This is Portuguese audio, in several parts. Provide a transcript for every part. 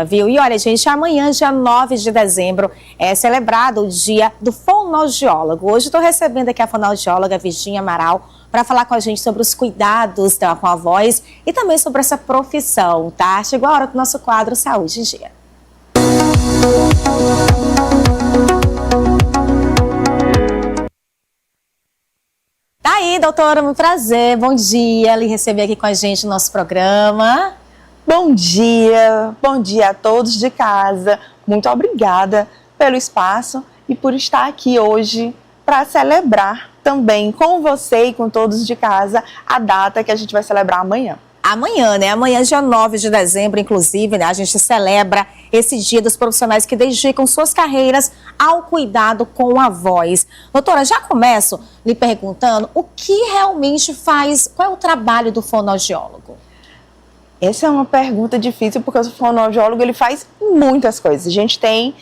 Viu? E olha, gente, amanhã, dia 9 de dezembro, é celebrado o dia do fonoaudiólogo. Hoje estou recebendo aqui a fonoaudióloga Virginia Amaral para falar com a gente sobre os cuidados com a voz e também sobre essa profissão, tá? Chegou a hora do nosso quadro Saúde em Dia. Tá aí, doutora, um prazer, bom dia lhe receber aqui com a gente no nosso programa. Bom dia a todos de casa. Muito obrigada pelo espaço e por estar aqui hoje para celebrar também com você e com todos de casa a data que a gente vai celebrar amanhã. Amanhã, né? Amanhã, dia 9 de dezembro, inclusive, né? A gente celebra esse dia dos profissionais que dedicam suas carreiras ao cuidado com a voz. Doutora, já começo lhe perguntando o que realmente faz, qual é o trabalho do fonoaudiólogo? Essa é uma pergunta difícil porque o fonoaudiólogo ele faz muitas coisas. A gente tem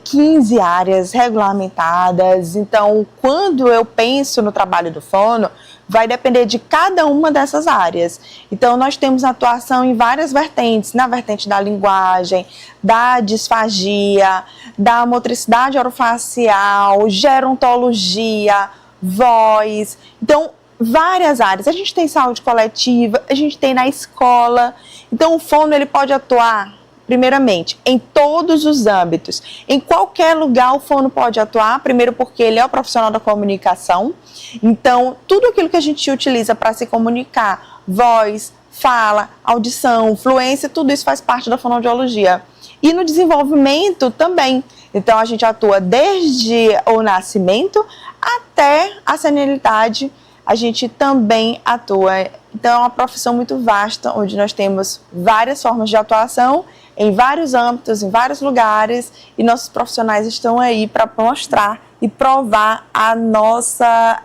15 áreas regulamentadas, então quando eu penso no trabalho do fono, vai depender de cada uma dessas áreas. Então nós temos atuação em várias vertentes, na vertente da linguagem, da disfagia, da motricidade orofacial, gerontologia, voz. Então, várias áreas. A gente tem saúde coletiva, a gente tem na escola. Então, o fono ele pode atuar, primeiramente, em todos os âmbitos. Em qualquer lugar o fono pode atuar, primeiro porque ele é o profissional da comunicação. Então, tudo aquilo que a gente utiliza para se comunicar, voz, fala, audição, fluência, tudo isso faz parte da fonoaudiologia. E no desenvolvimento também. Então, a gente atua desde o nascimento até a senilidade. A gente também atua. Então, é uma profissão muito vasta, onde nós temos várias formas de atuação, em vários âmbitos, em vários lugares, e nossos profissionais estão aí para mostrar e provar a nossa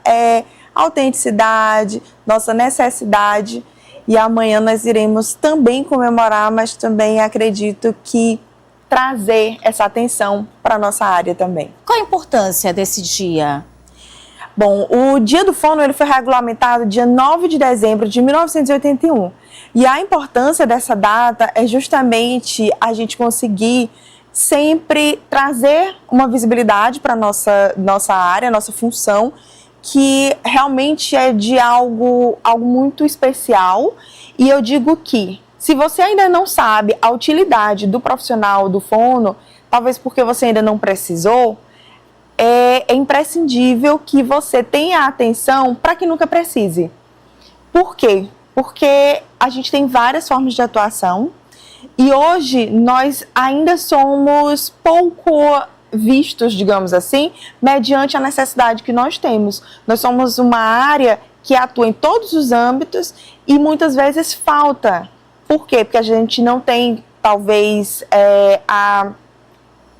autenticidade, nossa necessidade. E amanhã nós iremos também comemorar, mas também acredito que trazer essa atenção para a nossa área também. Qual a importância desse dia? Bom, o Dia do Fono ele foi regulamentado dia 9 de dezembro de 1981. E a importância dessa data é justamente a gente conseguir sempre trazer uma visibilidade para a nossa área, nossa função, que realmente é de algo muito especial. E eu digo que, se você ainda não sabe a utilidade do profissional do fono, talvez porque você ainda não precisou, é imprescindível que você tenha atenção para que nunca precise. Por quê? Porque a gente tem várias formas de atuação e hoje nós ainda somos pouco vistos, digamos assim, mediante a necessidade que nós temos. Nós somos uma área que atua em todos os âmbitos e muitas vezes falta. Por quê? Porque a gente não tem, talvez, a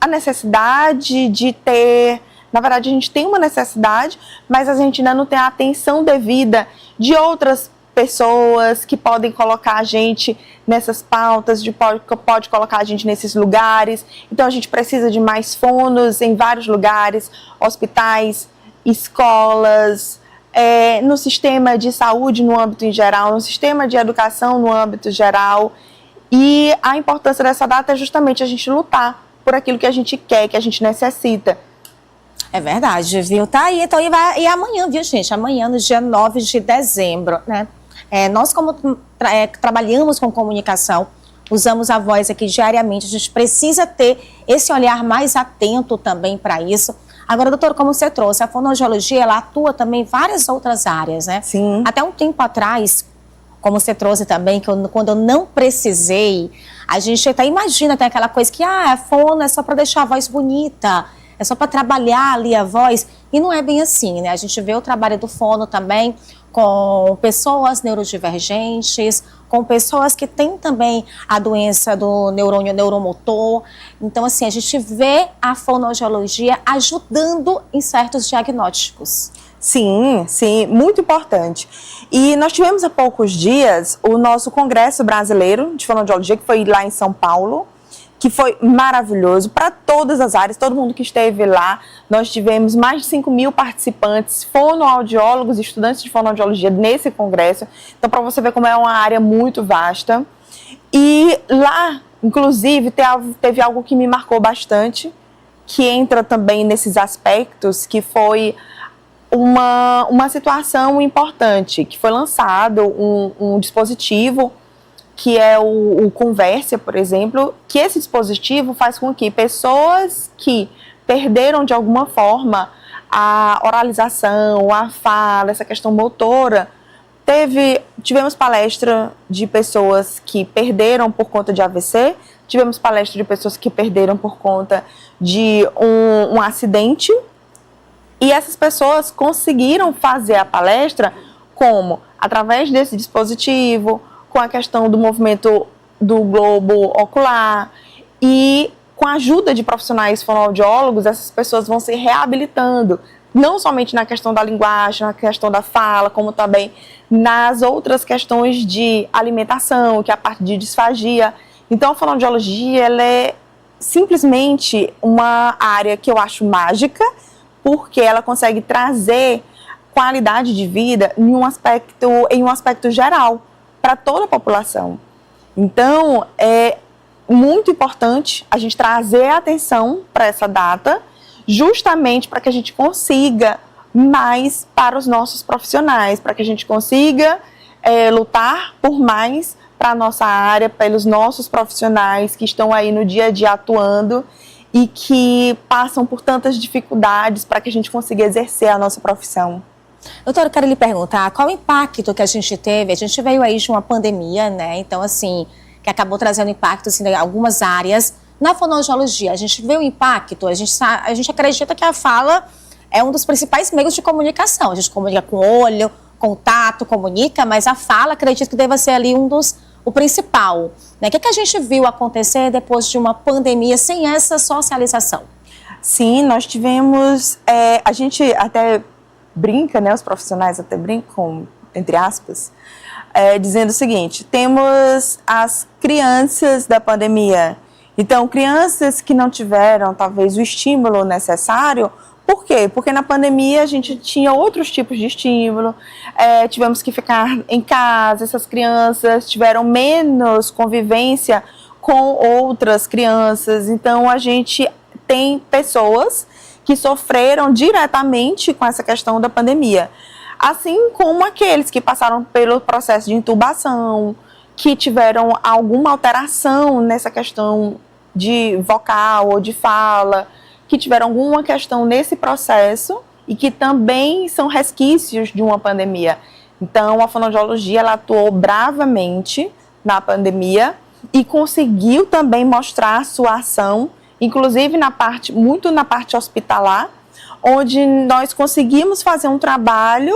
necessidade de ter. Na verdade, a gente tem uma necessidade, mas a gente ainda não tem a atenção devida de outras pessoas que podem colocar a gente nessas pautas, pode colocar a gente nesses lugares. Então, a gente precisa de mais fonos em vários lugares, hospitais, escolas, no sistema de saúde no âmbito em geral, no sistema de educação no âmbito geral. E a importância dessa data é justamente a gente lutar por aquilo que a gente quer, que a gente necessita. É verdade, viu? Tá aí, então, e amanhã, viu, gente? Amanhã, no dia 9 de dezembro, né? Nós, como trabalhamos com comunicação, usamos a voz aqui diariamente, a gente precisa ter esse olhar mais atento também para isso. Agora, doutor, como você trouxe, a fonoaudiologia, ela atua também em várias outras áreas, né? Sim. Até um tempo atrás, como você trouxe também, que quando eu não precisei, a gente até imagina, tem aquela coisa que, fono é só para deixar a voz bonita, é só para trabalhar ali a voz, e não é bem assim, né? A gente vê o trabalho do fono também com pessoas neurodivergentes, com pessoas que têm também a doença do neurônio neuromotor. Então, assim, a gente vê a fonoaudiologia ajudando em certos diagnósticos. Sim, sim, muito importante. E nós tivemos há poucos dias o nosso Congresso Brasileiro de Fonoaudiologia, que foi lá em São Paulo, que foi maravilhoso para todas as áreas, todo mundo que esteve lá. Nós tivemos mais de 5.000 participantes, fonoaudiólogos, estudantes de fonoaudiologia nesse congresso. Então, para você ver como é uma área muito vasta. E lá Inclusive, teve algo que me marcou bastante, que entra também nesses aspectos, que foi uma situação importante, que foi lançado um dispositivo, que é o Conversa, por exemplo, que esse dispositivo faz com que pessoas que perderam de alguma forma a oralização, a fala, essa questão motora, tivemos palestra de pessoas que perderam por conta de AVC, tivemos palestra de pessoas que perderam por conta de um acidente, e essas pessoas conseguiram fazer a palestra como? Através desse dispositivo, com a questão do movimento do globo ocular, e com a ajuda de profissionais fonoaudiólogos, essas pessoas vão se reabilitando, não somente na questão da linguagem, na questão da fala, como também nas outras questões de alimentação, que é a parte de disfagia. Então, a fonoaudiologia, ela é simplesmente uma área que eu acho mágica, porque ela consegue trazer qualidade de vida em um aspecto geral, para toda a população. Então, é muito importante a gente trazer atenção para essa data, justamente para que a gente consiga mais para os nossos profissionais, para que a gente consiga lutar por mais para a nossa área, pelos nossos profissionais que estão aí no dia a dia atuando e que passam por tantas dificuldades para que a gente consiga exercer a nossa profissão. Doutora, eu quero lhe perguntar, qual o impacto que a gente teve? A gente veio aí de uma pandemia, né? Então, assim, que acabou trazendo impacto assim, em algumas áreas. Na fonoaudiologia, a gente vê o impacto, a gente acredita que a fala é um dos principais meios de comunicação. A gente comunica com o olho, com o tato, comunica, mas a fala, acredito que deva ser ali o principal. Né? O que a gente viu acontecer depois de uma pandemia sem essa socialização? Sim, nós tivemos, a gente até brinca, né, os profissionais até brincam, entre aspas, dizendo o seguinte: temos as crianças da pandemia. Então, crianças que não tiveram, talvez, o estímulo necessário. Por quê? Porque na pandemia a gente tinha outros tipos de estímulo, tivemos que ficar em casa, essas crianças tiveram menos convivência com outras crianças. Então, a gente tem pessoas que sofreram diretamente com essa questão da pandemia. Assim como aqueles que passaram pelo processo de intubação, que tiveram alguma alteração nessa questão de vocal ou de fala, que tiveram alguma questão nesse processo e que também são resquícios de uma pandemia. Então, a fonoaudiologia, ela atuou bravamente na pandemia e conseguiu também mostrar sua ação, inclusive muito na parte hospitalar, onde nós conseguimos fazer um trabalho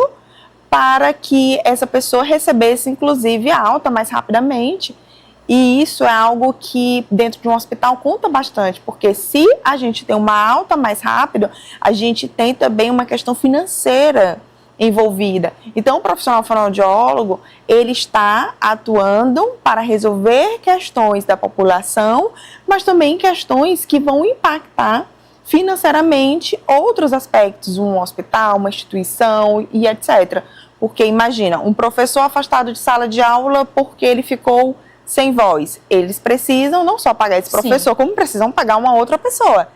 para que essa pessoa recebesse, inclusive, a alta mais rapidamente. E isso é algo que, dentro de um hospital, conta bastante, porque se a gente tem uma alta mais rápido, a gente tem também uma questão financeira envolvida. Então, o profissional fonoaudiólogo, ele está atuando para resolver questões da população, mas também questões que vão impactar financeiramente outros aspectos, um hospital, uma instituição e etc. Porque imagina, um professor afastado de sala de aula porque ele ficou sem voz. Eles precisam não só pagar esse professor, como precisam pagar uma outra pessoa.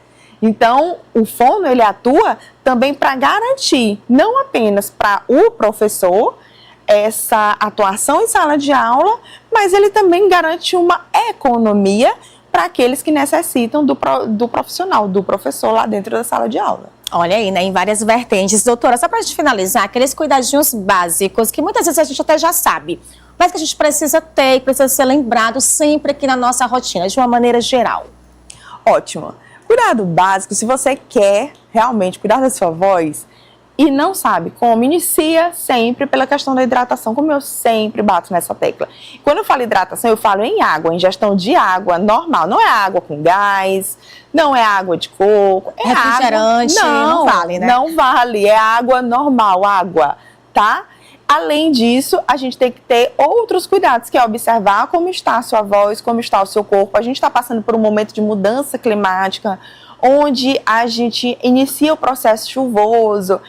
Então, o fono, ele atua também para garantir, não apenas para o professor, essa atuação em sala de aula, mas ele também garante uma economia para aqueles que necessitam do profissional, do professor lá dentro da sala de aula. Olha aí, né, em várias vertentes. Doutora, só para a gente finalizar, aqueles cuidadinhos básicos, que muitas vezes a gente até já sabe, mas que a gente precisa ter e precisa ser lembrado sempre aqui na nossa rotina, de uma maneira geral. Ótimo. Cuidado básico, se você quer realmente cuidar da sua voz e não sabe como, inicia sempre pela questão da hidratação, como eu sempre bato nessa tecla. Quando eu falo hidratação, eu falo em água, ingestão de água normal. Não é água com gás, não é água de coco. É refrigerante, água... não vale, né? Não vale, é água normal, água, tá? Além disso, a gente tem que ter outros cuidados, que é observar como está a sua voz, como está o seu corpo. A gente está passando por um momento de mudança climática, onde a gente inicia o processo chuvoso.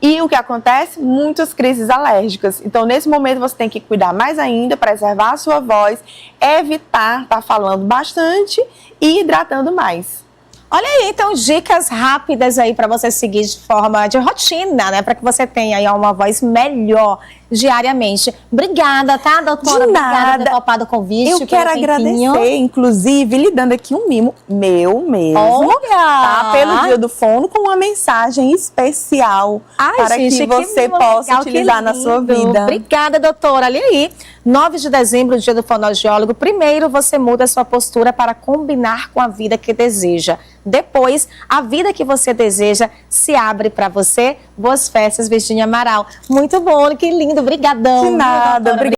E o que acontece? Muitas crises alérgicas. Então, nesse momento, você tem que cuidar mais ainda, preservar a sua voz, evitar estar falando bastante e hidratando mais. Olha aí, então, dicas rápidas aí para você seguir de forma de rotina, né? Para que você tenha aí uma voz melhor diariamente. Obrigada, tá, doutora? De nada. Obrigada por ter topado o convite. Eu quero agradecer, inclusive, lhe dando aqui um mimo meu mesmo. Olha! Tá? Pelo Dia do Fono, com uma mensagem especial para gente, que você possa legal, utilizar na sua vida. Obrigada, doutora. Olha aí, 9 de dezembro, Dia do Fonoaudiólogo. Primeiro, você muda a sua postura para combinar com a vida que deseja. Depois, a vida que você deseja se abre para você. Boas festas, Virgínia Amaral. Muito bom, que lindo. Obrigadão. De nada, obrigada.